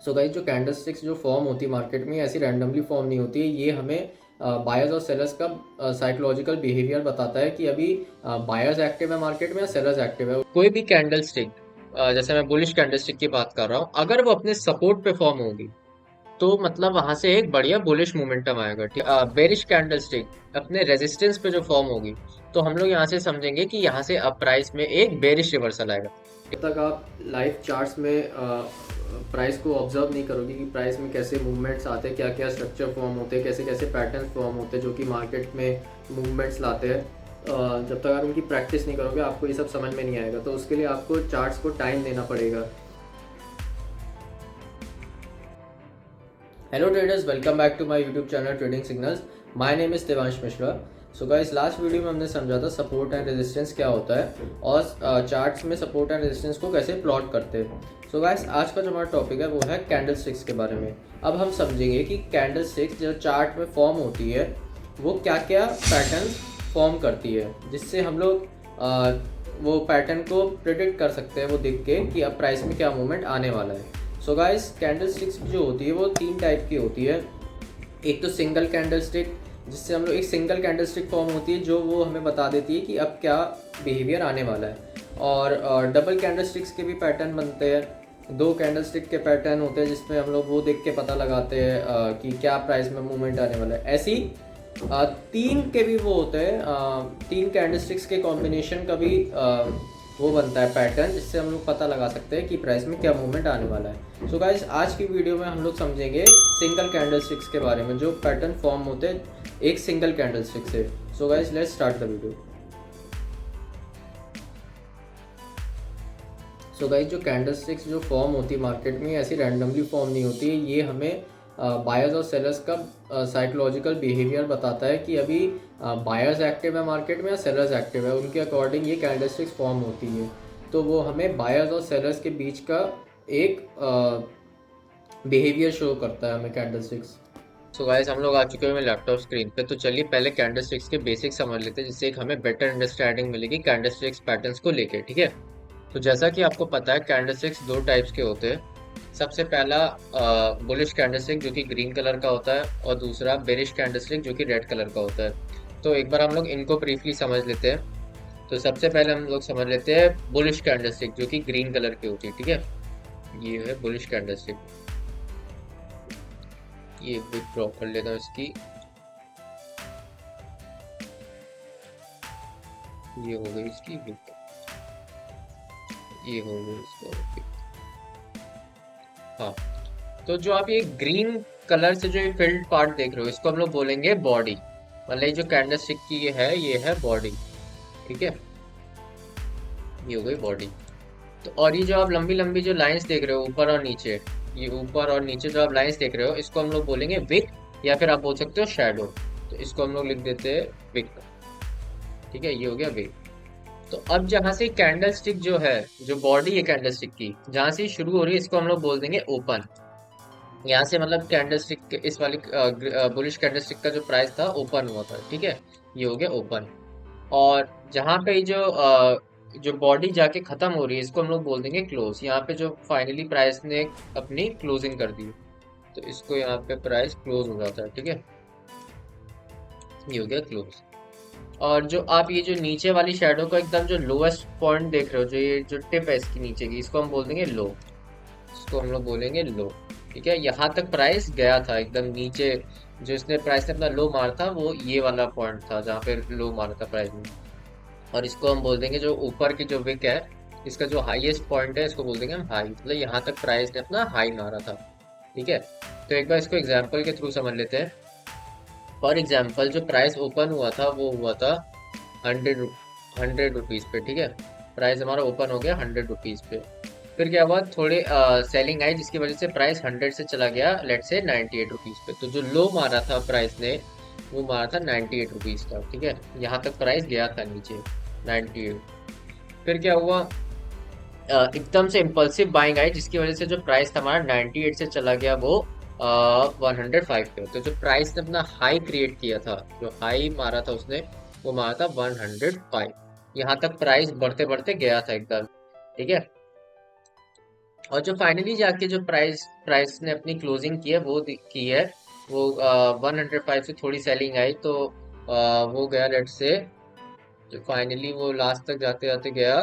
So guys, जो candle sticks जो form होती है मार्केट में, ऐसी रैंडमली फॉर्म नहीं होती है। ये हमें बायर्स और सेलर्स का साइकोलॉजिकल बिहेवियर बताता है कि अभी बायर्स एक्टिव है मार्केट में या सेलर्स एक्टिव है। कोई भी कैंडल स्टिक, जैसे मैं बुलिश कैंडल स्टिक की बात कर रहा हूँ, अगर वो अपने सपोर्ट पे फॉर्म होगी तो मतलब वहां से एक बढ़िया बुलिश मोमेंटम आएगा। ठीक, बेरिश कैंडल स्टिक अपने रेजिस्टेंस पे जो फॉर्म होगी तो हम लोग यहाँ से समझेंगे कि यहाँ से अप प्राइस में एक बेरिश रिवर्सल आएगा। जब तक आप लाइव चार्ट्स में प्राइस को ऑब्जर्व नहीं करोगे कि प्राइस में कैसे मूवमेंट्स आते हैं, क्या क्या स्ट्रक्चर फॉर्म होते हैं, कैसे कैसे पैटर्न फॉर्म होते हैं जो कि मार्केट में मूवमेंट्स लाते हैं, जब तक आप उनकी प्रैक्टिस नहीं करोगे आपको ये सब समझ में नहीं आएगा। तो उसके लिए आपको चार्ट्स को टाइम देना पड़ेगा। Hello traders, welcome back to my YouTube channel trading signals. My name is Devansh Mishra. So guys, last video में हमने समझा था सपोर्ट एंड रेजिस्टेंस क्या होता है और चार्ट्स में सपोर्ट एंड रेजिस्टेंस को कैसे प्लॉट करते हैं। सो गाइस, आज का जो हमारा टॉपिक है वो है कैंडल स्टिक्स के बारे में। अब हम समझेंगे कि कैंडल स्टिक्स जो चार्ट में फॉर्म होती है वो क्या क्या पैटर्न फॉर्म करती है, जिससे हम लोग वो पैटर्न को प्रिडिक्ट कर सकते हैं वो देख के कि अब प्राइस में क्या मूवमेंट आने वाला है। सो गाइस, कैंडल स्टिक्स जो होती है वो तीन टाइप की होती है। एक तो सिंगल कैंडल स्टिक, जिससे हम लोग एक सिंगल कैंडल स्टिक फॉर्म होती है जो वो हमें बता देती है कि अब क्या बिहेवियर आने वाला है। और डबल कैंडल स्टिक्स के भी पैटर्न बनते हैं। दो कैंडल स्टिक के पैटर्न होते हैं जिसमें हम लोग वो देख के पता लगाते हैं कि क्या प्राइस में मूवमेंट आने वाला है। ऐसी तीन के भी वो होते हैं, तीन कैंडल स्टिक्स के कॉम्बिनेशन का भी वो बनता है पैटर्न, जिससे हम लोग पता लगा सकते हैं कि प्राइस में क्या मूवमेंट आने वाला है। सो गाइस, आज की वीडियो में हम लोग समझेंगे सिंगल कैंडल स्टिक्स के बारे में, जो पैटर्न फॉर्म होते हैं एक सिंगल कैंडल स्टिक से। So guys, let's start the video. So guys, जो कैंडल स्टिक्स जो फॉर्म होती है मार्केट में, ऐसी रैंडमली फॉर्म नहीं होती है। ये हमें बायर्स और सेलर्स का साइकोलॉजिकल बिहेवियर बताता है कि अभी बायर्स एक्टिव है मार्केट में या सेलर्स एक्टिव है। उनके अकॉर्डिंग ये कैंडल स्टिक्स फॉर्म होती है। तो वो हमें बायर्स और सेलर्स के बीच का एक बिहेवियर शो करता है हमें कैंडल स्टिक्स। सो गाइस, हम लोग आ चुके हैं लैपटॉप स्क्रीन पे। तो चलिए पहले कैंडल स्टिक्स के बेसिक्स समझ लेते हैं, जिससे एक हमें बेटर अंडरस्टैंडिंग मिलेगी कैंडल स्टिक्स पैटर्न्स को लेके। ठीक है, तो जैसा कि आपको पता है कैंडल स्टिक्स दो टाइप्स के होते हैं। सबसे पहला बुलिश कैंडलस्टिक जो कि ग्रीन कलर का होता है, और दूसरा बेरिश कैंडलस्टिक जो कि रेड कलर का होता है। तो एक बार हम लोग इनको ब्रीफली समझ लेते हैं। तो सबसे पहले हम लोग समझ लेते हैं बुलिश कैंडलस्टिक जो कि ग्रीन कलर की होती है। ठीक है, ये है बुलिश कैंडलस्टिक। ये विक ड्रॉ कर लेता हूँ इसकी। ये हो गई इसकी विक, ये हो गई इसका। हाँ, तो जो आप ये ग्रीन कलर से जो ये फिल्ड पार्ट देख रहे हो, इसको हम लोग बोलेंगे बॉडी। मतलब ये जो कैंडल स्टिक की ये है बॉडी। ठीक है, ये हो गई बॉडी। तो और ये जो आप लंबी लंबी जो लाइंस देख रहे हो ऊपर और नीचे, ये ऊपर और नीचे जो आप लाइंस देख रहे हो, इसको हम लोग बोलेंगे विक, या फिर आप बोल सकते हो शैडो। तो इसको हम लोग लिख देते हैं विक। ठीक है, ये हो गया विक। तो अब जहां से कैंडल स्टिक जो है, जो बॉडी है कैंडल स्टिक की, जहां से शुरू हो रही है, इसको हम लोग बोल देंगे ओपन। यहाँ से मतलब कैंडल स्टिक, इस वाली बुलिश कैंडल स्टिक का जो प्राइस था ओपन हुआ था। ठीक है, ये हो गया ओपन। और जहाँ पे जो बॉडी जाके खत्म हो रही है, इसको हम लोग बोल देंगे क्लोज। यहाँ पे जो फाइनली प्राइस ने अपनी क्लोजिंग कर दी, तो इसको यहाँ पे प्राइस क्लोज हो जाता है। ठीक है, ये हो गया क्लोज। और जो आप ये जो नीचे वाली शेडो का एकदम जो लोएस्ट पॉइंट देख रहे हो, जो ये जो टिप है इसकी नीचे की, इसको हम बोल देंगे लो। इसको हम लोग बोलेंगे लो। ठीक है, यहाँ तक प्राइस गया था एकदम नीचे। जो इसने प्राइस ने अपना लो मारा था वो ये वाला पॉइंट था जहाँ पे लो मारा था प्राइस ने। और इसको हम बोल देंगे जो ऊपर की जो विक है, इसका जो हाईएस्ट पॉइंट है, इसको बोल देंगे हम हाई। मतलब यहाँ तक प्राइस ने अपना हाई मारा था। ठीक है, तो एक बार इसको एग्जाम्पल के थ्रू समझ लेते हैं। फॉर एग्जाम्पल, जो प्राइस ओपन हुआ था वो हुआ था 100 रुपीज़ पे। ठीक है, प्राइस हमारा ओपन हो गया 100 रुपीज़ पे। फिर क्या हुआ, थोड़े सेलिंग आई जिसकी वजह से प्राइस 100 से चला गया लेट से 98 रुपीज़ पे। तो जो लो मारा था प्राइस ने, वो मारा था 98 रुपीज़ का। ठीक है, यहाँ तक प्राइस गया था नीचे 98। फिर क्या हुआ, एकदम से इम्पल्सिव बाइंग आई जिसकी वजह से जो प्राइस था हमारा 98 से चला गया वो 105 पे। तो जो प्राइस ने अपना हाई क्रिएट किया था, जो हाई मारा था उसने, वो मारा था 105। यहाँ तक प्राइस बढ़ते बढ़ते गया था एकदम। ठीक है, और जो फाइनली जाके जो प्राइस प्राइस ने अपनी क्लोजिंग की है वो की है वो 105 से थोड़ी सेलिंग आई, तो वो गया लेट से, जो फाइनली वो लास्ट तक जाते जाते गया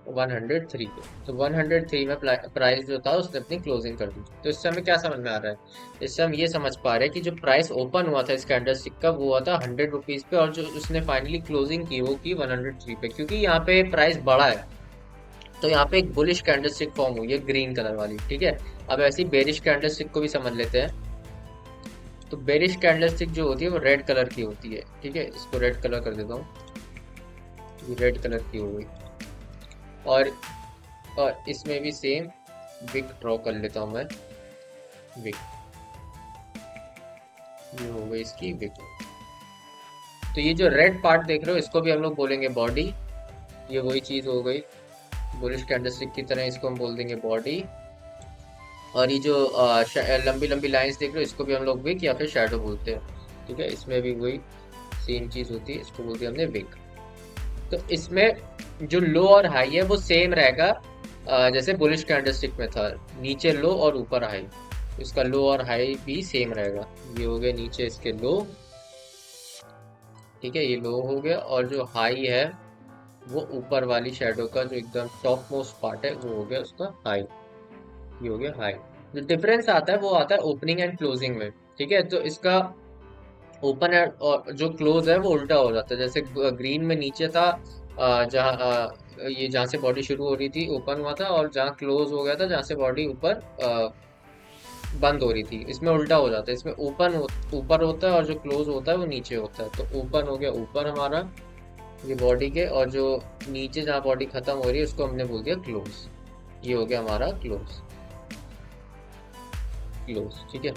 103 पे। तो 103 में प्राइस जो था उसने अपनी क्लोजिंग कर दी। तो इससे हमें क्या समझ में आ रहा है, इससे हम ये समझ पा रहे हैं कि जो प्राइस ओपन हुआ था इस कैंडलस्टिक का वो हुआ था 100 रुपीज पे, और जो उसने फाइनली क्लोजिंग की वो की 103 पे, क्योंकि यहाँ पे प्राइस बढ़ा है। तो यहाँ पे एक बुलिश कैंडलस्टिक फॉर्म हुई है ग्रीन कलर वाली, ठीक है। अब ऐसी बेरिश कैंडलस्टिक को भी समझ लेते हैं। तो बेरिश कैंडलस्टिक जो होती है वो रेड कलर की होती है, ठीक है। इसको रेड कलर कर देता हूँ, ये रेड कलर की हो गई। और इसमें भी सेम विक ड्रॉ कर लेता हूँ मैं, विक, ये हो गई इसकी विक। तो ये जो रेड पार्ट देख रहे हो इसको भी हम लोग बोलेंगे बॉडी, ये वही चीज हो गई बुलिश कैंडलस्टिक की तरह, इसको हम बोल देंगे बॉडी। और ये जो लंबी लंबी लाइंस देख रहे हो इसको भी हम लोग विक या फिर शैडो बोलते हैं, ठीक है। इसमें भी वही सेम चीज होती है, इसको बोलते हैं हमने विक। तो इसमें जो लो और हाई है वो सेम रहेगा, जैसे बुलिश कैंडलस्टिक में था, नीचे लो और ऊपर हाई। इसका लो और हाई भी सेम रहेगा। ये हो गया नीचे इसके लो, ठीक है, ये लो हो गया। और जो हाई है वो ऊपर वाली शेडो का जो एकदम टॉप मोस्ट पार्ट है वो हो गया उसका हाई, ये हो गया हाई। जो डिफरेंस आता है वो आता है ओपनिंग एंड क्लोजिंग में, ठीक है। तो इसका ओपन है और जो क्लोज है वो उल्टा हो जाता है। जैसे ग्रीन में नीचे था, जहाँ ये जहाँ से बॉडी शुरू हो रही थी ओपन हुआ था, और जहाँ क्लोज हो गया था जहाँ से बॉडी ऊपर बंद हो रही थी, इसमें उल्टा हो जाता है। इसमें ऊपर होता है और जो क्लोज होता है वो नीचे होता है। तो ओपन हो गया ऊपर हमारा ये बॉडी के, और जो नीचे जहाँ बॉडी खत्म हो रही है उसको हमने बोल दिया क्लोज, ये हो गया हमारा क्लोज, क्लोज, ठीक है।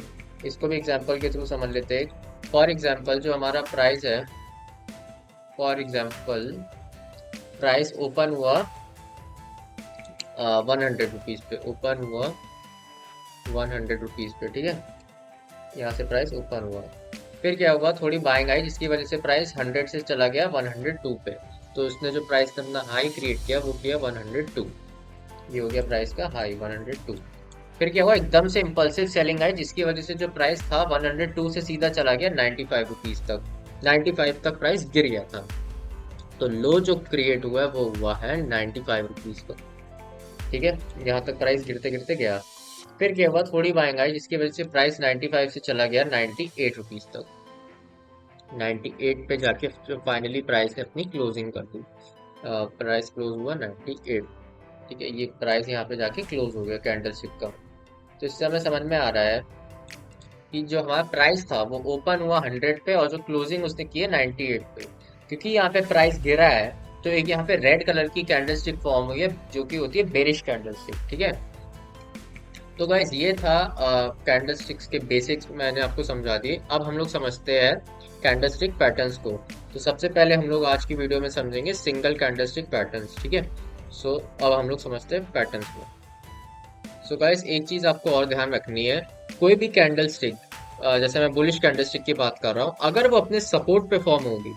इसको भी एग्जांपल के थ्रू समझ लेते हैं। फॉर एग्जांपल जो हमारा प्राइस है, फॉर एग्जांपल प्राइस ओपन हुआ 100 रुपीज पे, ओपन हुआ 100 रुपीज पे, ठीक है। यहाँ से प्राइस ओपन हुआ, फिर क्या हुआ, थोड़ी बाइंग आई जिसकी वजह से प्राइस 100 से चला गया 102 पे। तो उसने जो प्राइस ने अपना हाई क्रिएट किया वो किया 102, ये हो गया प्राइस का हाई 102। फिर क्या हुआ, एकदम से इम्पल्सिव सेलिंग आई जिसकी वजह से जो प्राइस था 102 से सीधा चला गया 95 रुपीज तक, 95 तक प्राइस गिर गया था। तो लो जो क्रिएट हुआ है वो हुआ है 95 रुपीज का, ठीक है। यहाँ तक प्राइस गिरते गिरते गया। फिर क्या हुआ, थोड़ी बाइंग आई जिसकी वजह से प्राइस 95 से चला गया 98 रुपीज तक, 98 पे जाके फाइनली प्राइस ने अपनी क्लोजिंग कर दी। प्राइस क्लोज हुआ 98, ठीक है। ये प्राइस यहाँ पे जाके क्लोज हो गया कैंडलस्टिक का। तो इससे हमें समझ में आ रहा है कि जो हमारा प्राइस था वो ओपन हुआ 100 पे और जो क्लोजिंग उसने की है 98 पे। क्योंकि यहाँ पे प्राइस गिरा है तो एक यहाँ पे रेड कलर की कैंडलस्टिक फॉर्म हुई है जो कि होती है बेरिश कैंडलस्टिक, ठीक है। तो गाइस ये था कैंडलस्टिक्स के बेसिक्स, मैंने आपको समझा दिए। अब हम लोग समझते हैं कैंडलस्टिक पैटर्न्स को। तो सबसे पहले हम लोग आज की वीडियो में समझेंगे सिंगल कैंडलस्टिक पैटर्न्स, ठीक है। सो अब हम लोग समझते हैं पैटर्न्स को। सो गाइस एक चीज आपको और ध्यान रखनी है, कोई भी कैंडलस्टिक, जैसे मैं बुलिश कैंडलस्टिक की बात कर रहा हूँ, अगर वो अपने सपोर्ट पे फॉर्म होगी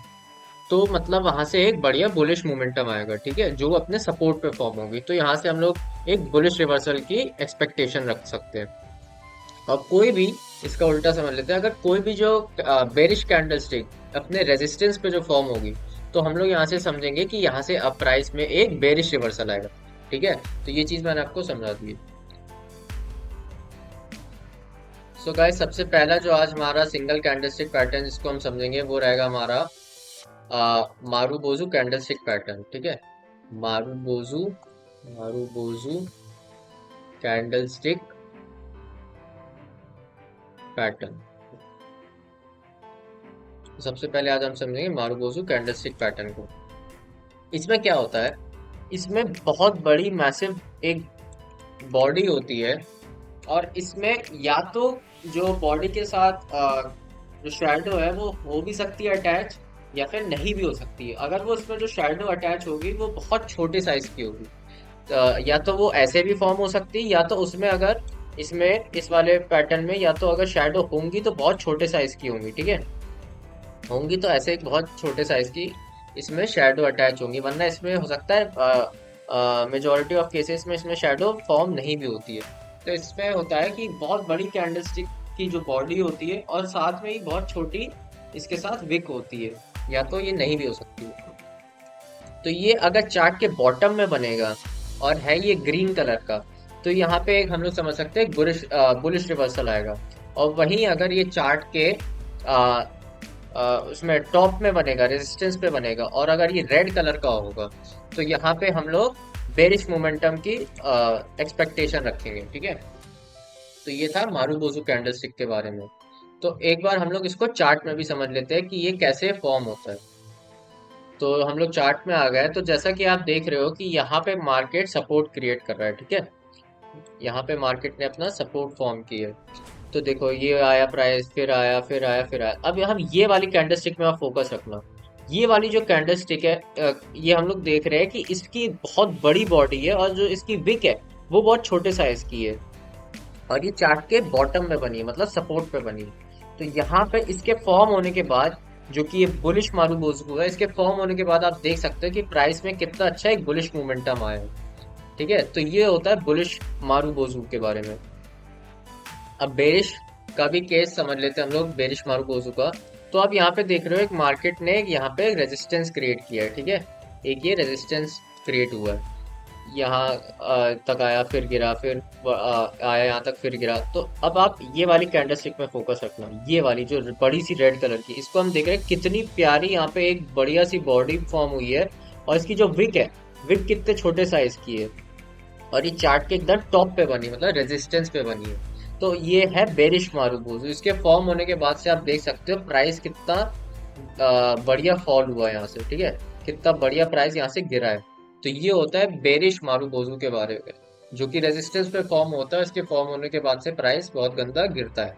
तो मतलब वहां से एक बढ़िया बुलिश मोमेंटम आएगा, ठीक है, जो अपने सपोर्ट पे फॉर्म होगी। तो यहाँ से हम लोग एक बुलिश रिवर्सल की एक्सपेक्टेशन रख सकते हैं। और कोई भी, इसका उल्टा समझ लेते हैं, अगर कोई भी जो बेरिश कैंडलस्टिक अपने रेजिस्टेंस पे जो फॉर्म होगी तो हम लोग यहाँ से समझेंगे कि यहाँ से अप प्राइस में एक बेरिश रिवर्सल आएगा, ठीक है। तो ये चीज मैंने आपको समझा दी। सो गाइस सबसे पहला जो आज हमारा सिंगल कैंडलस्टिक पैटर्न जिसको हम समझेंगे वो रहेगा हमारा मारुबोजू कैंडलस्टिक पैटर्न, ठीक है। Marubozu, marubozu candlestick pattern. सबसे पहले आज हम समझेंगे मारुबोजू कैंडलस्टिक पैटर्न को। इसमें क्या होता है, इसमें बहुत बड़ी मैसिव एक बॉडी होती है, और इसमें या तो जो बॉडी के साथ जो शैडो है वो हो भी सकती है अटैच, या फिर नहीं भी हो सकती है। अगर वो इसमें जो शैडो अटैच होगी वो बहुत छोटे साइज की होगी, या तो वो ऐसे भी फॉर्म हो सकती है, या तो उसमें अगर इसमें इस वाले पैटर्न में या तो अगर शैडो होंगी तो बहुत छोटे साइज की होंगी, ठीक है। होंगी तो ऐसे एक बहुत छोटे साइज की इसमें शैडो अटैच होंगी, वरना इसमें हो सकता है मेजोरिटी ऑफ केसेस में इसमें शैडो फॉर्म नहीं भी होती है। तो इसमें होता है कि बहुत बड़ी कैंडलस्टिक की जो बॉडी होती है और साथ में ही बहुत छोटी इसके साथ विक होती है, या तो ये नहीं भी हो सकती है। तो ये अगर चार्ट के बॉटम में बनेगा और है ये ग्रीन कलर का, तो यहाँ पे एक हम लोग समझ सकते हैं बुलिश बुलिश रिवर्सल आएगा। और वहीं अगर ये चार्ट के आ, उसमें टॉप में बनेगा, रेजिस्टेंस पे बनेगा, और अगर ये रेड कलर का होगा, तो यहाँ पे हम लोग बेरिश मोमेंटम की एक्सपेक्टेशन रखेंगे। ठीक है, तो ये था मारुबोजू कैंडलस्टिक के बारे में। तो एक बार हम लोग इसको चार्ट में भी समझ लेते हैं कि ये कैसे फॉर्म होता है। तो हम लोग चार्ट में आ गए, तो जैसा कि आप देख रहे हो कि यहाँ पे मार्केट सपोर्ट क्रिएट कर रहा है। ठीक है, यहाँ पे मार्केट ने अपना सपोर्ट फॉर्म किया है। तो देखो ये आया प्राइस, फिर आया, फिर आया, फिर आया। अब हम ये वाली कैंडलस्टिक में आप फोकस रखना। ये वाली जो कैंडलस्टिक है, ये हम लोग देख रहे हैं कि इसकी बहुत बड़ी बॉडी है और जो इसकी विक है वो बहुत छोटे साइज की है, और ये चार्ट के बॉटम में बनी है, मतलब सपोर्ट पे बनी है। तो यहाँ पे इसके फॉर्म होने के बाद, जो कि ये बुलिश मारुबोजू है, इसके फॉर्म होने के बाद आप देख सकते हो कि प्राइस में कितना अच्छा एक बुलिश मोमेंटम आया है। ठीक है, तो ये होता है बुलिश मारुबोजू के बारे में। अब बेरिश का भी केस समझ लेते हैं हम लोग, बेरिश मारुबोजू का। तो आप यहाँ पे देख रहे हो एक मार्केट ने यहाँ पे रेजिस्टेंस क्रिएट किया है। ठीक है, एक ये रेजिस्टेंस क्रिएट हुआ है, यहाँ तक आया, फिर गिरा, फिर आया यहाँ तक, फिर गिरा। तो अब आप ये वाली कैंडलस्टिक में फोकस रखना, ये वाली जो बड़ी सी रेड कलर की, इसको हम देख रहे हैं कितनी प्यारी यहाँ पे एक बढ़िया सी बॉडी फॉर्म हुई है, और इसकी जो विक है, विक कितने छोटे साइज की है, और ये चार्ट के एकदम टॉप पे बनी, मतलब रेजिस्टेंस पे बनी है। तो ये है बेरिश मारुबोजू। इसके फॉर्म होने के बाद से आप देख सकते हो प्राइस कितना बढ़िया फॉल हुआ है यहाँ से। ठीक है, कितना बढ़िया प्राइस यहाँ से गिरा है। तो ये होता है बेरिश मारुबोजू के बारे में, जो कि रेजिस्टेंस पे फॉर्म होता है, इसके फॉर्म होने के बाद से प्राइस बहुत गंदा गिरता है।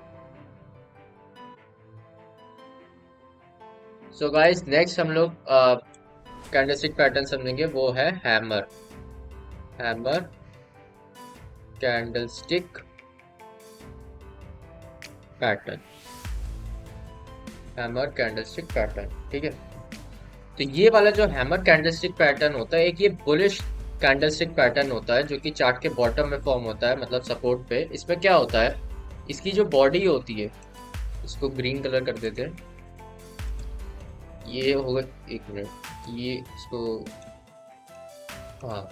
सो गाइस, नेक्स्ट हम लोग कैंडलस्टिक पैटर्न समझेंगे, वो है hammer. Hammer candlestick pattern. Hammer candlestick pattern. ठीक है, तो ये वाला जो हैमर कैंडलस्टिक पैटर्न होता है, एक ये बुलिश कैंडलस्टिक पैटर्न होता है, जो कि चार्ट के बॉटम में फॉर्म होता है, मतलब सपोर्ट पे। इसमें क्या होता है, इसकी जो बॉडी होती है, इसको ग्रीन कलर कर देते हैं। ये होगा, एक मिनट, ये इसको, हाँ,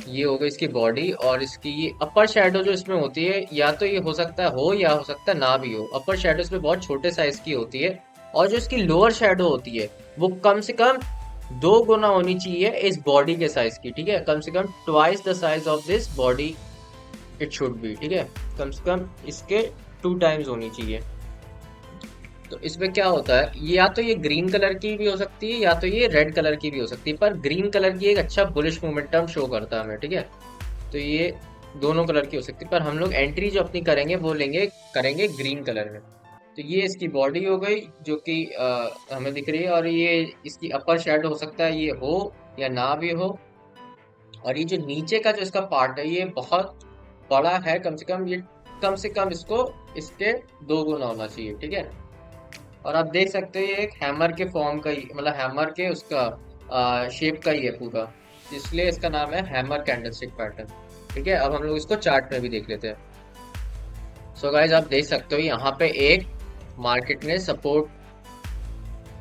ये होगा इसकी बॉडी। और इसकी ये अपर शेडो जो इसमें होती है, या तो ये हो सकता है हो, या हो सकता है ना भी हो। अपर शेडो इसमें बहुत छोटे साइज की होती है, और जो इसकी लोअर शेडो होती है वो कम से कम 2 गुना होनी चाहिए इस बॉडी के साइज की। ठीक है, कम से कम twice the size of this body it should be. ठीक है, कम से कम इसके 2 टाइम्स होनी चाहिए। तो इसमें क्या होता है, ये या तो ये ग्रीन कलर की भी हो सकती है, या तो ये रेड कलर की भी हो सकती है, पर ग्रीन कलर की एक अच्छा बुलिश मोमेंटम शो करता है हमें। ठीक है, तो ये दोनों कलर की हो सकती है, पर हम लोग एंट्री जो अपनी करेंगे वो करेंगे ग्रीन कलर में। तो ये इसकी बॉडी हो गई, जो कि हमें दिख रही है, और ये इसकी अपर शेड हो सकता है, ये हो या ना भी हो। और ये जो नीचे का जो इसका पार्ट है, ये बहुत बड़ा है, कम से कम ये, कम से कम इसको इसके 2 गुना होना चाहिए। ठीक है, और आप देख सकते हो ये एक हैमर के फॉर्म का ही, मतलब हैमर के उसका शेप का ही है पूरा, इसलिए इसका नाम है हैमर कैंडलस्टिक पैटर्न। ठीक है, अब हम लोग इसको चार्ट में भी देख लेते हैं। सो गाइज, आप देख सकते हो यहाँ पे एक मार्केट ने सपोर्ट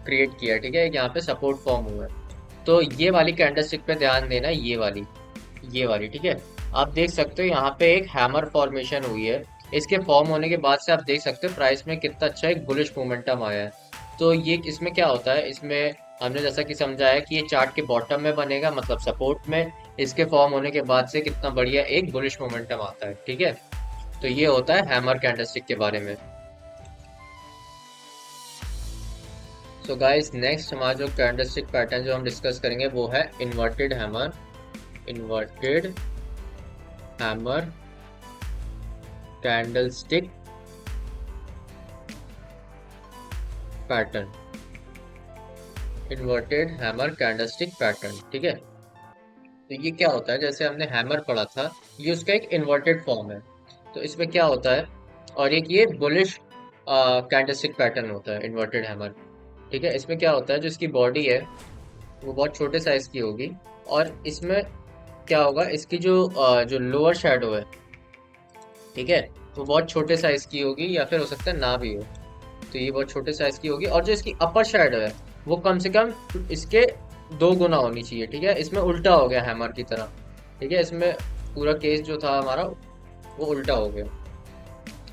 क्रिएट किया। ठीक है, यहाँ पे सपोर्ट फॉर्म हुआ है। तो ये वाली कैंडलस्टिक पे ध्यान देना, ये वाली। ठीक है, आप देख सकते हो यहाँ पे एक हैमर फॉर्मेशन हुई है। इसके फॉर्म होने के बाद से आप देख सकते हो प्राइस में कितना अच्छा एक बुलिश मोमेंटम आया है। तो ये इसमें क्या होता है, इसमें हमने जैसा कि समझा है कि ये चार्ट के बॉटम में बनेगा, मतलब सपोर्ट में। इसके फॉर्म होने के बाद से कितना बढ़िया एक बुलिश मोमेंटम आता है। ठीक है, तो ये होता है हैमर कैंडलस्टिक के बारे में। सो गाइस, नेक्स्ट हमारा जो कैंडलस्टिक पैटर्न जो हम डिस्कस करेंगे वो है inverted hammer. Inverted hammer candlestick pattern. Inverted hammer candlestick pattern. ठीक है, तो ये क्या होता है, जैसे हमने हैमर पढ़ा था, ये उसका एक इन्वर्टेड फॉर्म है। तो इसमें क्या होता है, और एक ये बुलिश कैंडलस्टिक पैटर्न होता है, इन्वर्टेड हैमर। ठीक है, इसमें क्या होता है, जो इसकी बॉडी है वो बहुत छोटे साइज की होगी, और इसमें क्या होगा, इसकी जो लोअर शेडो है, ठीक है, वो बहुत छोटे साइज की होगी या फिर हो सकता है ना भी हो। तो ये बहुत छोटे साइज की होगी, और जो इसकी अपर शेडो है वो कम से कम इसके 2 गुना होनी चाहिए। ठीक है, इसमें उल्टा हो गया हैमर की तरह। ठीक है, इसमें पूरा केस जो था हमारा वो उल्टा हो गया।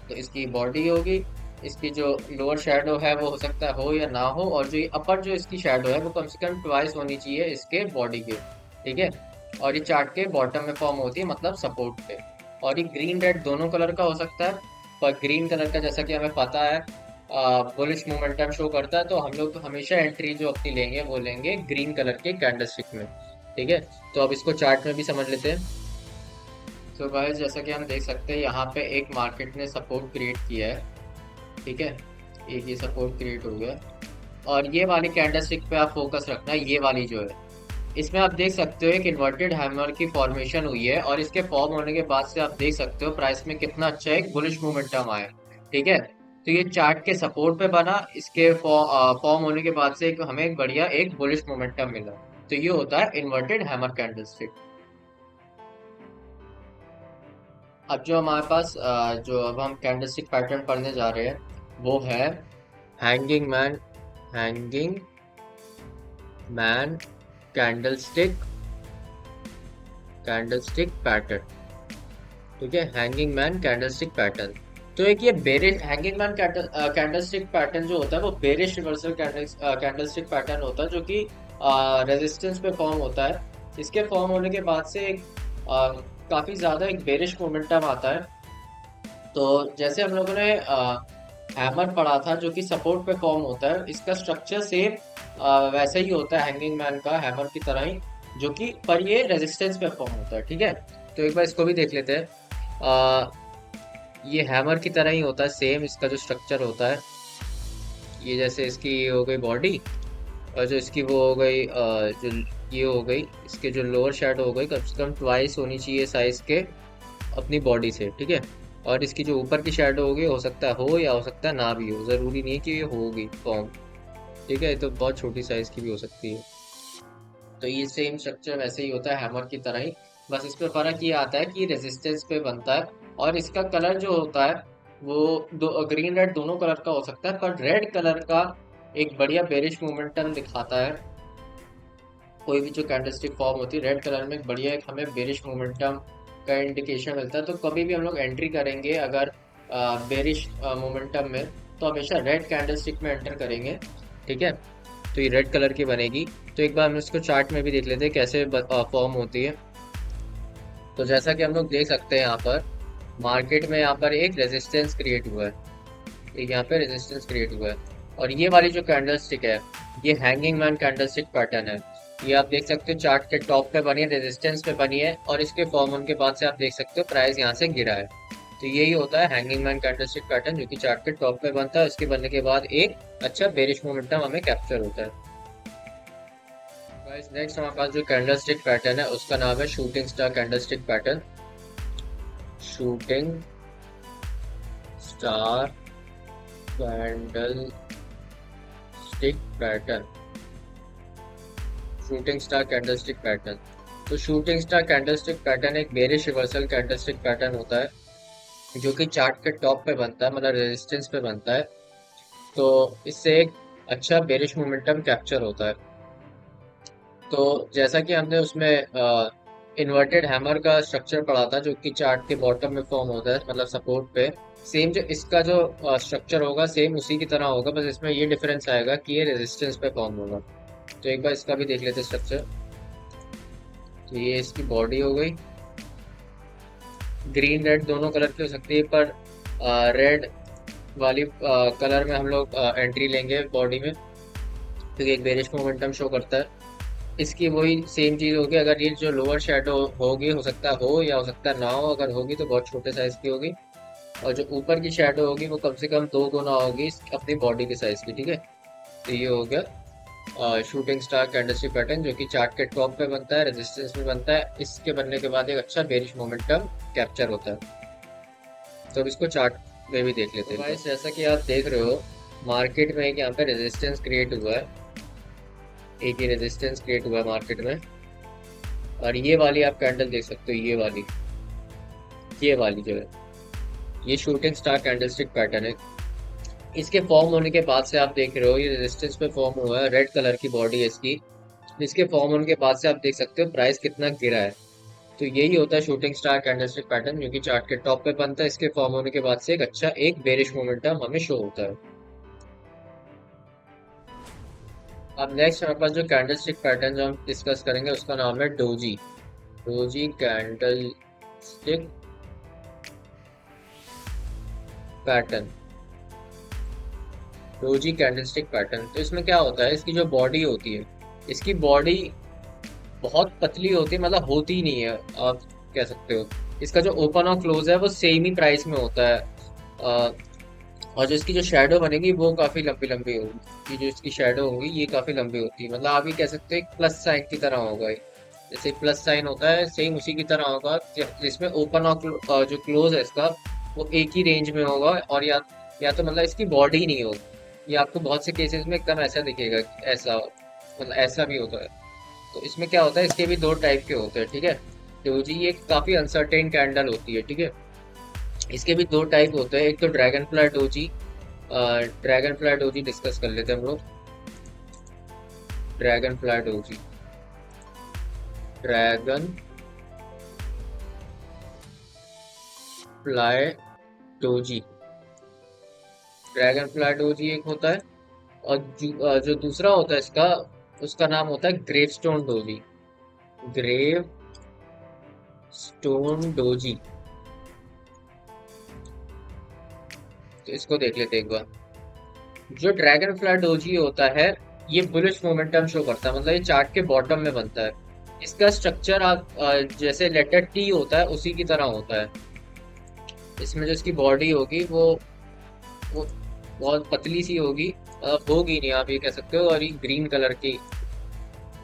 तो इसकी बॉडी होगी, इसकी जो लोअर शेडो है वो हो सकता है हो या ना हो, और जो ये अपर जो इसकी शेडो है वो कम से कम ट्वाइस होनी चाहिए इसके बॉडी के। ठीक है, और ये चार्ट के बॉटम में फॉर्म होती है, मतलब सपोर्ट पे। और ये ग्रीन रेड दोनों कलर का हो सकता है, पर ग्रीन कलर का जैसा कि हमें पता है बुलिश मोमेंटम शो करता है, तो हम लोग हमेशा एंट्री जो अपनी लेंगे वो लेंगे ग्रीन कलर के कैंडलस्टिक में। ठीक है, तो अब इसको चार्ट में भी समझ लेते हैं। तो गाइस जैसा कि हम देख सकते हैं यहाँ पे एक मार्केट ने सपोर्ट क्रिएट किया है। ठीक है, एक ये सपोर्ट क्रिएट हो गया, और ये वाली कैंडलस्टिक पे आप फोकस रखना, ये वाली जो है, इसमें आप देख सकते हो एक इन्वर्टेड हैमर की फॉर्मेशन हुई है, और इसके फॉर्म होने के बाद से आप देख सकते हो प्राइस में कितना अच्छा एक बुलिश मोमेंटम आया। ठीक है, तो ये चार्ट के सपोर्ट पे बना, इसके फॉर्म होने के बाद से हमें एक बढ़िया एक बुलिश मोमेंटम मिला। तो ये होता है इन्वर्टेड हैमर कैंडलस्टिक। अब जो हमारे पास जो अब हम कैंडलस्टिक पैटर्न पढ़ने जा रहे हैं वो है hanging man, hanging man candlestick, candlestick pattern. ठीक है, हैंगिंग मैन कैंडलस्टिक पैटर्न। तो एक ये bearish hanging man candlestick pattern जो होता है वो बेरिश रिवर्सल कैंडलस्टिक पैटर्न होता है, जो कि रेजिस्टेंस पे फॉर्म होता है। इसके फॉर्म होने के बाद से एक काफी ज्यादा एक बेरिश मोमेंटम आता है। तो जैसे हम लोगों ने हैमर पढ़ा था जो कि सपोर्ट पे फॉर्म होता है, इसका स्ट्रक्चर सेम वैसे ही होता है हैंगिंग मैन का, हैमर की तरह ही, जो कि पर ये रेजिस्टेंस पे फॉर्म होता है। ठीक है, तो एक बार इसको भी देख लेते हैं। ये हैमर की तरह ही होता है, सेम इसका जो स्ट्रक्चर होता है। ये जैसे इसकी ये हो गई बॉडी, और जो इसकी वो हो गई जो ये हो गई, इसके जो लोअर शैडो हो गई कम से कम ट्वाइस होनी चाहिए साइज के अपनी बॉडी से। ठीक है, और इसकी जो ऊपर की शैडो होगी हो सकता है हो या हो सकता है ना भी हो, जरूरी नहीं है कि ये होगी फॉर्म। ठीक है, तो बहुत छोटी साइज की भी हो सकती है। तो ये सेम स्ट्रक्चर वैसे ही होता है हैमर की तरह ही, बस इस पे फर्क ये आता है कि रेजिस्टेंस पे बनता है, और इसका कलर जो होता है वो दो ग्रीन रेड दोनों कलर का हो सकता है, पर रेड कलर का एक बढ़िया बेरिश मोमेंटम दिखाता है। कोई भी जो कैंडलस्टिक फॉर्म होती है रेड कलर में, एक बढ़िया एक हमें बेरिश मोमेंटम का इंडिकेशन मिलता है। तो कभी भी हम लोग एंट्री करेंगे अगर बेरिश मोमेंटम में, तो हमेशा रेड कैंडलस्टिक में एंटर करेंगे। ठीक है, तो ये रेड कलर की बनेगी। तो एक बार हम इसको चार्ट में भी देख लेते हैं कैसे फॉर्म होती है। तो जैसा कि हम लोग देख सकते हैं यहाँ पर मार्केट में यहाँ पर एक रेजिस्टेंस क्रिएट हुआ है, एक यहाँ पे रेजिस्टेंस क्रिएट हुआ है, और ये वाली जो कैंडलस्टिक है ये हैंगिंग मैन कैंडलस्टिक पैटर्न है। ये आप देख सकते हो चार्ट के टॉप पे बनी है, रेजिस्टेंस पे बनी है, और इसके फॉर्म होने के बाद से आप देख सकते हो प्राइस यहाँ से गिरा है। तो यही होता है हैंगिंग मैन कैंडलस्टिक पैटर्न, जो कि चार्ट के टॉप पे बनता है, उसके बनने के बाद एक अच्छा बेरिश मोमेंटम हमें कैप्चर होता है। गाइस नेक्स्ट हमारे पास जो कैंडलस्टिक पैटर्न है उसका नाम है shooting star candlestick pattern. Shooting star candlestick pattern, shooting star candlestick pattern. तो शूटिंग स्टार कैंडलस्टिक पैटर्न एक बेरिश रिवर्सल कैंडलस्टिक पैटर्न होता है, जो कि चार्ट के टॉप पे बनता है, मतलब रेजिस्टेंस पे बनता है। तो इससे एक अच्छा बेरिश मोमेंटम कैप्चर होता है। तो जैसा कि हमने उसमें इन्वर्टेड हैमर का स्ट्रक्चर पढ़ा था, जो कि चार्ट के बॉटम में फॉर्म होता है, मतलब सपोर्ट पे, सेम जो इसका जो स्ट्रक्चर होगा सेम उसी की तरह होगा, बस इसमें ये डिफरेंस आएगा कि ये रेजिस्टेंस पे फॉर्म होगा। तो एक बार इसका भी देख लेते हैं स्ट्रक्चर। तो ये इसकी बॉडी हो गई, ग्रीन रेड दोनों कलर की हो सकती है, पर रेड वाली कलर में हम लोग एंट्री लेंगे बॉडी में, क्योंकि एक बेरिश मोमेंटम शो करता है। इसकी वही सेम चीज होगी, अगर ये जो लोअर शेडो होगी हो सकता है हो या हो सकता है ना हो, अगर होगी तो बहुत छोटे साइज की होगी, और जो ऊपर की शेडो होगी वो कम से कम 2 गुना होगी अपनी बॉडी के साइज की। ठीक है, तो ये हो गया शूटिंग स्टार कैंडलस्टिक पैटर्न, जो कि चार्ट के टॉप पे बनता है, रेजिस्टेंस में बनता है, इसके बनने के बाद एक अच्छा बेरिश मोमेंटम कैप्चर होता है। तो अब इसको चार्ट में भी देख लेते हैं। गाइस जैसा कि आप देख रहे हो मार्केट में एक यहाँ पे रेजिस्टेंस क्रिएट हुआ है, एक ही रेजिस्टेंस क्रिएट हुआ है मार्केट में, और ये वाली आप कैंडल देख सकते हो, ये वाली जो है, ये शूटिंग स्टार कैंडलस्टिक पैटर्न है। इसके फॉर्म होने के बाद से आप देख रहे हो, ये रेजिस्टेंस पे फॉर्म हुआ है, रेड कलर की बॉडी है इसकी। इसके फॉर्म होने के बाद से आप देख सकते हो प्राइस कितना गिरा है। तो यही होता है शूटिंग स्टार कैंडलस्टिक पैटर्न, जो कि चार्ट के टॉप पे बनता है। इसके फॉर्म होने के बाद से एक अच्छा एक बेरिश मोमेंटम हमें शो होता है। अब नेक्स्ट हमारे पास जो कैंडलस्टिक पैटर्न जो हम डिस्कस करेंगे उसका नाम है doji. Doji candle stick pattern. Doji candlestick pattern, तो इसमें क्या होता है, इसकी जो बॉडी होती है, इसकी बॉडी बहुत पतली होती है, मतलब होती ही नहीं है, आप कह सकते हो। इसका जो ओपन और क्लोज है वो सेम ही प्राइस में होता है। और जो इसकी जो शेडो बनेगी वो काफी लंबी लंबी होगी। ये जो इसकी शेडो होगी ये काफी लंबी होती है, मतलब आप ये कह सकते हैं प्लस साइन की तरह होगा ये। जैसे प्लस साइन होता है सेम उसी की तरह होगा, जिसमें ओपन और जो क्लोज है इसका वो एक ही रेंज में होगा। और या तो मतलब इसकी बॉडी ही नहीं होगी, ये आपको बहुत से केसेस में एकदम ऐसा दिखेगा, ऐसा मतलब ऐसा भी होता है। तो इसमें क्या होता है, इसके भी दो टाइप के होते हैं, ठीक है। तो जी ये काफी अनसर्टेन कैंडल होती है, ठीक है। इसके भी दो टाइप होते हैं, एक तो dragon fly doji. Dragon fly doji discuss कर लेते हैं हम लोग। Dragon fly doji, dragon fly doji, dragon fly doji एक होता है। और जो दूसरा होता है इसका, उसका नाम होता है gravestone doji. Gravestone doji, तो इसको देख लेते हैं एक बार। जो ड्रैगन फ्लाई डोजी होता है, ये बुलिश मोमेंटम शो करता है, मतलब ये चार्ट के बॉटम में बनता है। इसका स्ट्रक्चर आप जैसे लेटर टी होता है उसी की तरह होता है। इसमें जो इसकी बॉडी होगी वो बहुत पतली सी होगी, होगी नहीं आप ये कह सकते हो, और ये ग्रीन कलर की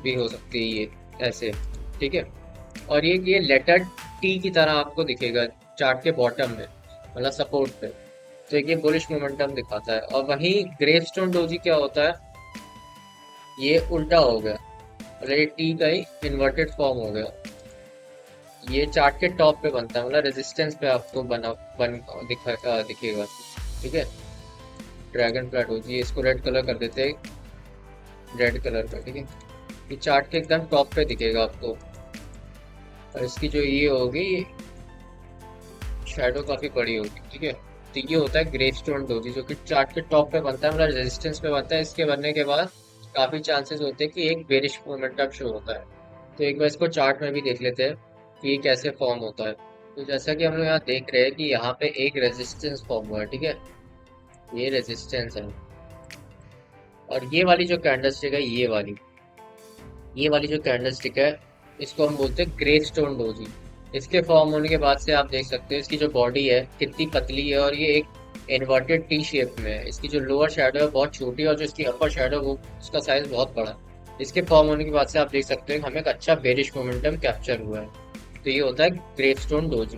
भी हो सकती है ये, ऐसे, ठीक है। और ये लेटर टी की तरह आपको दिखेगा चार्ट के बॉटम में, मतलब सपोर्ट पे। तो ये बुलिश मोमेंटम दिखाता है। और वहीं ग्रेवस्टोन डोजी क्या होता है, ये उल्टा हो गया, मतलब ये टी का ही इन्वर्टेड फॉर्म हो गया। ये चार्ट के टॉप पे बनता है, मतलब रेजिस्टेंस पे आपको दिखेगा, ठीक है। ड्रैगन फ्लाई डोजी, इसको रेड कलर कर देते हैं, रेड कलर का, ठीक है। ये चार्ट के एकदम टॉप पे दिखेगा आपको। और इसकी जो ये होगी, शैडो काफी बड़ी होगी, ठीक है। तो ये होता है ग्रेवस्टोन डोजी, जो कि चार्ट के टॉप पे बनता है, मतलब रेजिस्टेंस पे बनता है। इसके बनने के बाद काफी चांसेस होते हैं कि एक बेरिश मोमेंटम शो होता है। तो एक बार इसको चार्ट में भी देख लेते हैं कि ये कैसे फॉर्म होता है। तो जैसा कि हम लोग यहाँ देख रहे हैं कि यहाँ पे एक रेजिस्टेंस फॉर्म हुआ है, ठीक है, ये रेजिस्टेंस है। और ये वाली जो कैंडलस्टिक है, ये वाली जो कैंडलस्टिक है, इसको हम बोलते हैं ग्रे स्टोन डोजी। इसके फॉर्म होने के बाद से आप देख सकते हो इसकी जो बॉडी है कितनी पतली है, और ये एक इन्वर्टेड टी शेप में है। इसकी जो लोअर शेडो है बहुत छोटी है, और जो इसकी अपर शेडो है वो उसका साइज बहुत बड़ा है। इसके फॉर्म होने के बाद से आप देख सकते हो हमें एक अच्छा बेरिश मोमेंटम कैप्चर हुआ है। तो ये होता है ग्रे स्टोन डोजी।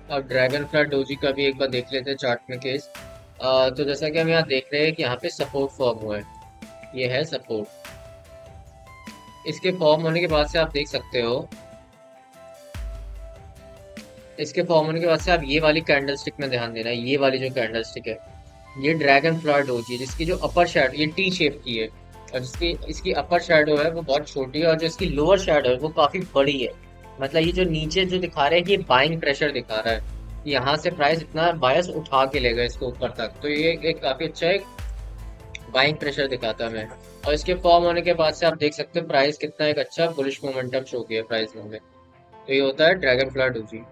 अब ड्रैगन फ्लाई डोजी का भी एक बार देख लेते हैं चार्ट में केस। तो जैसा कि हम यहाँ देख रहे हैं कि यहाँ पे सपोर्ट फॉर्म हुआ है, ये है सपोर्ट। इसके फॉर्म होने के बाद से आप देख सकते हो, इसके फॉर्म होने के बाद से आप ये वाली कैंडलस्टिक में ध्यान देना। ये वाली जो कैंडलस्टिक है, ये ड्रैगन फ्लाई डोजी है, जिसकी जो अपर शेडो ये टी शेप की है, और जिसकी इसकी अपर शेडो है वो बहुत छोटी है, और जो इसकी लोअर शेडो है वो काफी बड़ी है। मतलब ये जो नीचे जो दिखा रहे हैं, ये बाइंग प्रेशर दिखा रहा है, यहाँ से प्राइस इतना बायस उठा के लेगा इसको ऊपर तक। तो ये एक काफी अच्छा एक बाइंग प्रेशर दिखाता है हमें। और इसके फॉर्म होने के बाद से आप देख सकते हैं प्राइस कितना एक अच्छा बुलिश मोमेंटम शो किया प्राइस में। तो ये होता है ड्रैगन फ्लाई डोजी।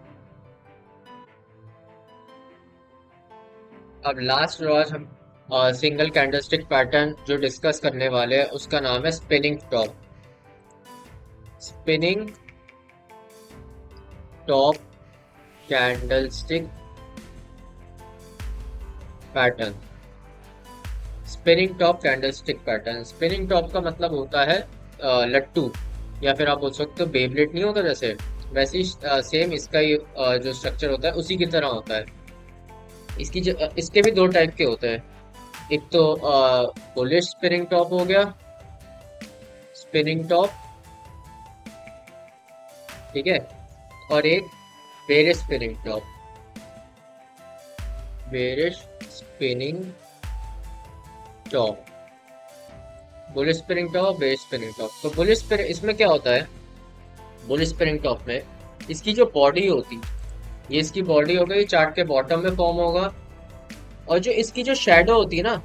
अब लास्ट जो आज हम सिंगल कैंडलस्टिक पैटर्न जो डिस्कस करने वाले हैं उसका नाम है spinning top. Spinning top candlestick pattern. Spinning top candlestick pattern, spinning top का मतलब होता है लट्टू, या फिर आप बोल सकते हो बेबलेट नहीं होता जैसे, वैसे ही सेम इसका ही जो स्ट्रक्चर होता है उसी की तरह होता है। इसके भी दो टाइप के होते हैं, एक तो बुलिश स्पिनिंग टॉप हो गया, स्पिनिंग टॉप, ठीक है, और एक bearish spinning top, bearish spinning top, bullish spinning top, bearish spinning top. तो बुलिश स्पिनिंग इसमें क्या होता है, बुलिश स्पिनिंग टॉप में इसकी जो बॉडी होती, ये इसकी बॉडी हो गई, चार्ट के बॉटम में फॉर्म होगा, और जो इसकी जो शेडो होती है ना,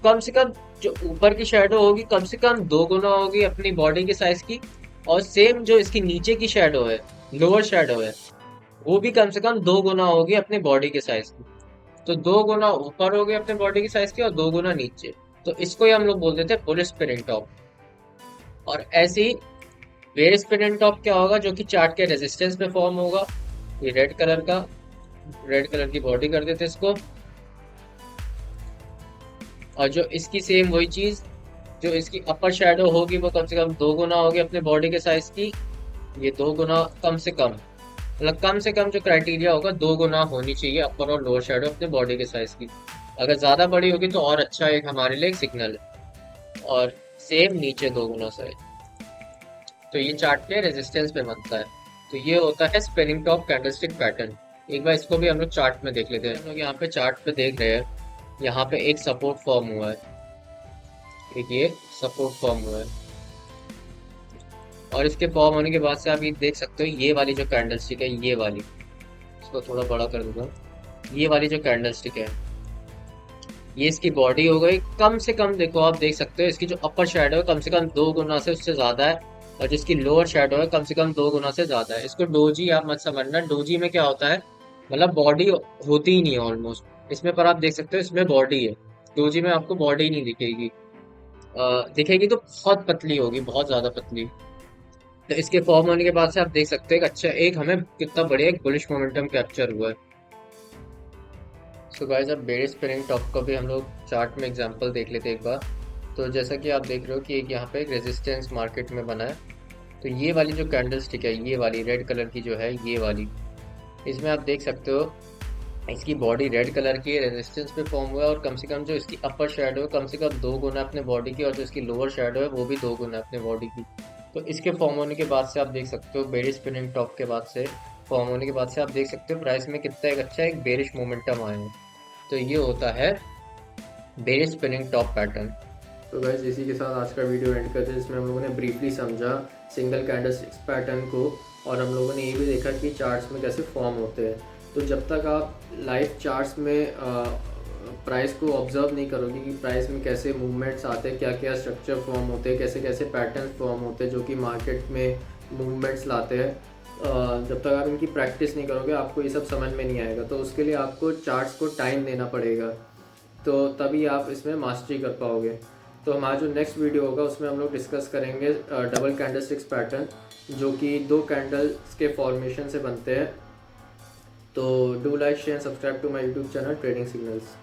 कम से कम जो ऊपर की शेडो होगी कम से कम 2 गुना होगी अपनी बॉडी के साइज की, और सेम जो इसकी नीचे की शेडो है, लोअर शेडो है, वो भी कम से कम 2 गुना होगी अपनी बॉडी के साइज की। तो 2 गुना ऊपर होगी अपने बॉडी के साइज की और 2 गुना नीचे। तो इसको ही हम लोग बोल देते हैं बुलिश स्पिनिंग टॉप। और ऐसे ही बेयर स्पिनिंग टॉप क्या होगा, जो कि चार्ट के रेजिस्टेंस पे फॉर्म होगा। ये रेड कलर का, रेड कलर की बॉडी कर देते इसको, और जो इसकी सेम वही चीज, जो इसकी अपर शेडो होगी वो कम से कम 2 गुना होगी अपने बॉडी के साइज की। ये 2 गुना कम से कम, मतलब कम से कम जो क्राइटेरिया होगा 2 गुना होनी चाहिए अपर और लोअर शेडो अपने बॉडी के साइज की। अगर ज्यादा बड़ी होगी तो और अच्छा, एक हमारे लिए एक सिग्नल है। और सेम नीचे 2 गुना साइज। तो ये चार्ट के रेजिस्टेंस पे बनता है। तो ये होता है स्पिनिंग टॉप कैंडलस्टिक पैटर्न। एक बार इसको भी हम लोग चार्ट में देख लेते हैं। हम लोग यहाँ पे चार्ट पे देख रहे हैं, यहाँ पे एक सपोर्ट फॉर्म हुआ है, एक ये सपोर्ट फॉर्म हुआ है, और इसके फॉर्म होने के बाद से आप ये देख सकते हो, ये वाली जो कैंडलस्टिक है, ये वाली, इसको थोड़ा बड़ा कर दूंगा, ये वाली जो कैंडलस्टिक है, ये इसकी बॉडी हो गई। कम से कम देखो, आप देख सकते हो इसकी जो अपर शेडो है कम से कम 2 गुना से उससे ज्यादा है, और जिसकी लोअर शेडो है कम से कम 2 गुना से ज्यादा है। इसको डोजी आप मत समझना, डोजी में क्या होता है, मतलब बॉडी होती ही नहीं है ऑलमोस्ट इसमें, पर आप देख सकते हो इसमें बॉडी है। डोजी में आपको बॉडी नहीं दिखेगी, दिखेगी तो बहुत पतली होगी, बहुत ज्यादा पतली। तो इसके फॉर्म होने के बाद से आप देख सकते हैं कि अच्छा, एक हमें कितना बढ़िया एक बुलिश मोमेंटम कैप्चर हुआ है। सो गाइस, अब बेयर स्पिनिंग टॉप को भी हम लोग चार्ट में एग्जांपल देख लेते हैं एक बार। तो जैसा कि आप देख रहे हो कि एक यहाँ पे एक रेजिस्टेंस मार्केट में बना है। तो ये वाली जो कैंडल स्टिक है, ये वाली रेड कलर की जो है, ये वाली, इसमें आप देख सकते हो इसकी बॉडी रेड कलर की है, रेजिस्टेंस पे फॉर्म हुआ है, और कम से कम जो इसकी अपर शेडो है कम से कम 2 गुना अपने बॉडी की, और जो इसकी लोअर शेडो है वो भी 2 गुना अपने बॉडी की। तो इसके फॉर्म होने के बाद से आप देख सकते हो, बेरिश स्पिनिंग टॉप के बाद से फॉर्म होने के बाद से आप देख सकते हो प्राइस में कितना एक अच्छा एक बेरिश मोमेंटम आया है। तो ये होता है बेरिश स्पिनिंग टॉप पैटर्न। तो गाइस, इसी के साथ आज का वीडियो एंड करते हैं, जिसमें हम लोगों ने ब्रीफली समझा सिंगल कैंडलस्टिक्स पैटर्न को, और हम लोगों ने ये भी देखा कि चार्ट्स में कैसे फॉर्म होते हैं। तो जब तक आप लाइव चार्ट्स में प्राइस को ऑब्जर्व नहीं करोगे कि प्राइस में कैसे मूवमेंट्स आते हैं, क्या क्या स्ट्रक्चर फॉर्म होते हैं, कैसे कैसे पैटर्न फॉर्म होते हैं जो कि मार्केट में मूवमेंट्स लाते हैं, जब तक आप इनकी प्रैक्टिस नहीं करोगे आपको ये सब समझ में नहीं आएगा। तो उसके लिए आपको चार्ट्स को टाइम देना पड़ेगा, तो तभी आप इसमें मास्टरी कर पाओगे। तो हमारा जो नेक्स्ट वीडियो होगा उसमें हम लोग डिस्कस करेंगे डबल कैंडलस्टिक्स पैटर्न, जो कि 2 कैंडल्स के फॉर्मेशन से बनते हैं। तो do like share subscribe to my YouTube channel trading signals.